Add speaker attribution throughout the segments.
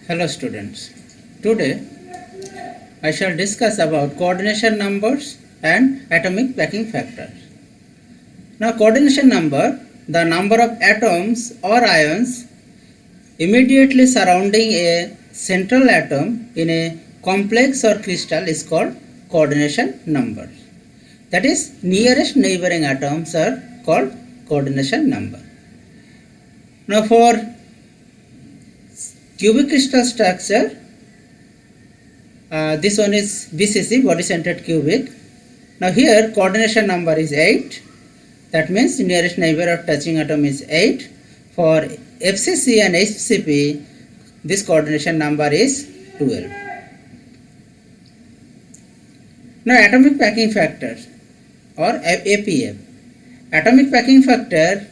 Speaker 1: Hello students. Today I shall discuss about coordination numbers and atomic packing factors. Now coordination number, the number of atoms or ions immediately surrounding a central atom in a complex or crystal is called coordination number. That is, nearest neighboring atoms are called coordination number. Now for cubic crystal structure, this one is BCC, body centered cubic. Now here coordination number is 8. That means nearest neighbor of touching atom is 8. For FCC and HCP, this coordination number is 12. Now atomic packing factor or APF. Atomic packing factor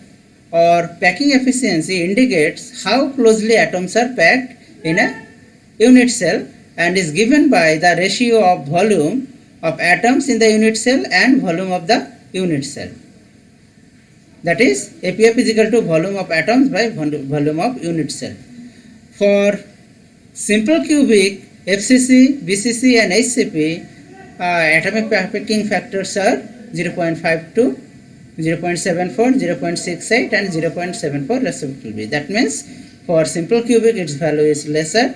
Speaker 1: or packing efficiency indicates how closely atoms are packed in a unit cell and is given by the ratio of volume of atoms in the unit cell and volume of the unit cell. That is, APF is equal to volume of atoms by volume of unit cell. For simple cubic, FCC, BCC and HCP, atomic packing factors are 0.52, 0.74, 0.68 and 0.74 respectively. That means for simple cubic its value is lesser,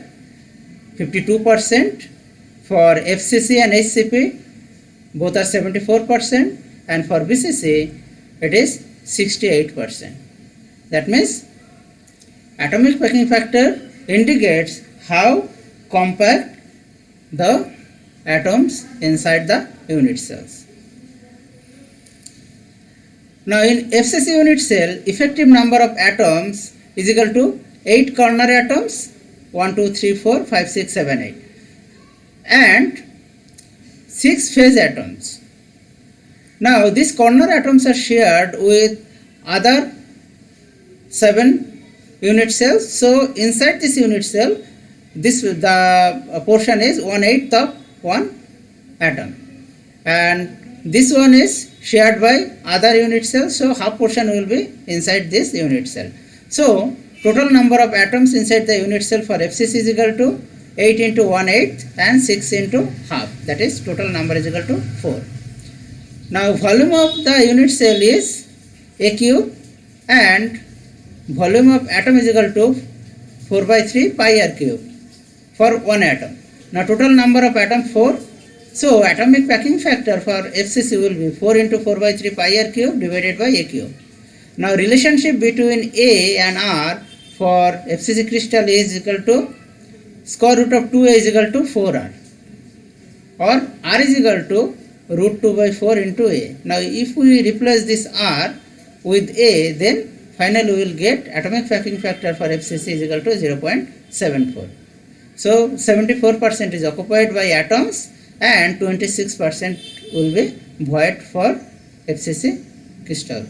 Speaker 1: 52%. For FCC and HCP both are 74%, and for BCC it is 68%. That means atomic packing factor indicates how compact the atoms inside the unit cells. Now in FCC unit cell, effective number of atoms is equal to 8 corner atoms, 1, 2, 3, 4, 5, 6, 7, 8 and 6 phase atoms. Now these corner atoms are shared with other 7 unit cells. So inside this unit cell, the portion is 1/8 of one atom, and this one is shared by other unit cells, so half portion will be inside this unit cell. So total number of atoms inside the unit cell for FCC is equal to 8 into 1/8 and 6 into half, that is total number is equal to 4. Now volume of the unit cell is A cube and volume of atom is equal to 4/3 pi r cube for one atom. Now total number of atom 4. So atomic packing factor for FCC will be 4 into 4/3 pi r cube divided by A cube. Now relationship between A and R for FCC crystal is equal to square root of 2A is equal to 4R, or R is equal to root 2 by 4 into A. Now if we replace this R with A, then finally we will get atomic packing factor for FCC is equal to 0.74. So 74% is occupied by atoms and 26% will be void for FCC crystal.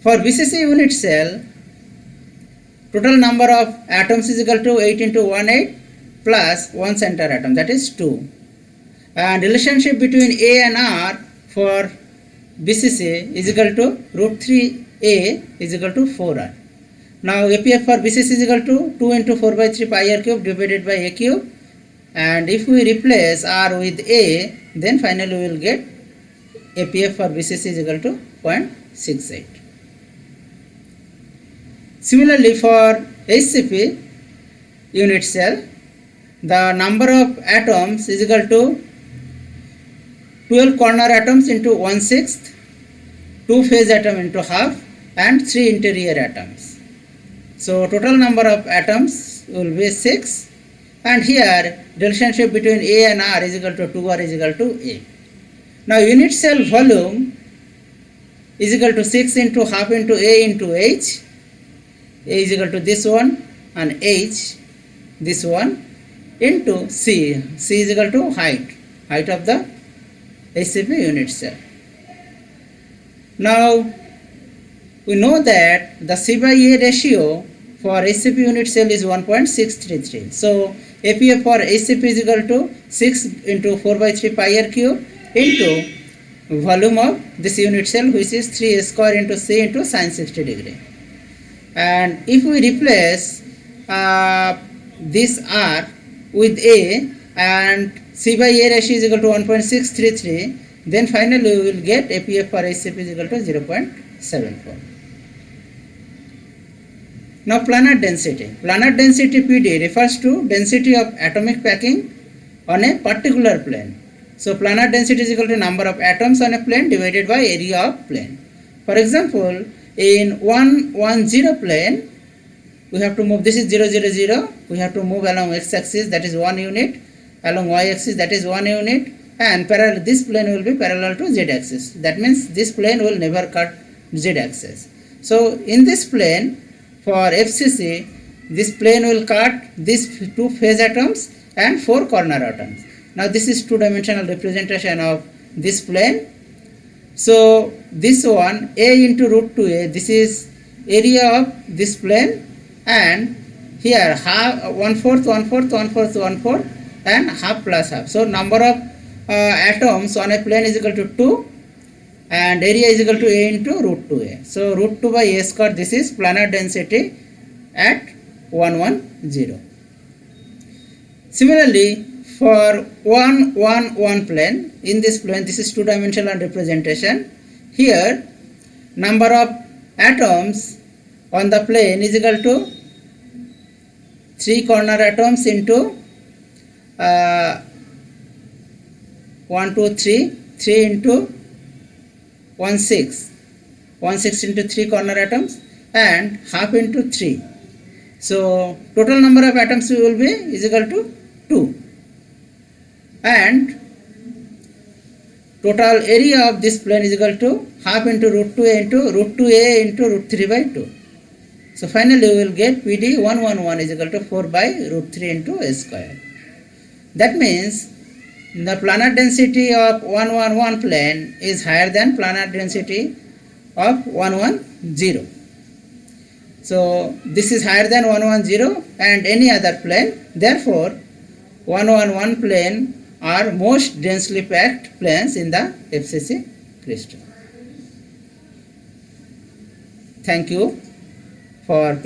Speaker 1: For BCC unit cell, total number of atoms is equal to 8 into 1/8 plus one center atom, that is 2. And relationship between A and R for BCC is equal to root 3A is equal to 4R. Now APF for BCC is equal to 2 into 4/3 pi r cube divided by A cube, and if we replace R with A, then finally we will get APF for BCC is equal to 0.68. Similarly for HCP unit cell, the number of atoms is equal to 12 corner atoms into 1/6, 2 phase atom into half and 3 interior atoms. So total number of atoms will be 6, and here relationship between A and R is equal to 2R is equal to A. Now unit cell volume is equal to 6 into half into A into H. A is equal to this one and H this one into C. C is equal to height of the HCP unit cell. Now we know that the C by A ratio for HCP unit cell is 1.633. So APF for HCP is equal to 6 into 4/3 pi r cube into volume of this unit cell, which is 3 square into C into sin 60 degree. And if we replace this R with A and C by A ratio is equal to 1.633, then finally we will get APF for HCP is equal to 0.74. Now planar density. Planar density PD refers to density of atomic packing on a particular plane. So planar density is equal to number of atoms on a plane divided by area of plane. For example, in 110 plane, we have to move, this is 0, 0, 0, we have to move along x-axis, that is 1 unit, along y-axis, that is 1 unit, and parallel, this plane will be parallel to z-axis. That means this plane will never cut z-axis. So in this plane, for FCC, this plane will cut these two phase atoms and 4 corner atoms. Now this is two-dimensional representation of this plane. So this one, A into root 2A, this is area of this plane, and here half, 1/4, 1/4, 1/4, 1/4, and half plus half. So number of atoms on a plane is equal to 2, and area is equal to A into root 2A. So root 2 by A square, this is planar density at 110. Similarly, for 111 plane, in this plane, this is two-dimensional representation. Here, number of atoms on the plane is equal to 3 corner atoms into 1, 2, 3, 3 into 1, 6, 1, 6 into 3 corner atoms, and half into 3. So total number of atoms will be is equal to 2, and total area of this plane is equal to half into root 2A into root 2A into root 3 by 2. So finally we will get PD 111 is equal to 4 by root 3 into A square. That means the planar density of 111 plane is higher than planar density of 110. So this is higher than 110 and any other plane. Therefore 111 plane are most densely packed planes in the FCC crystal. Thank you for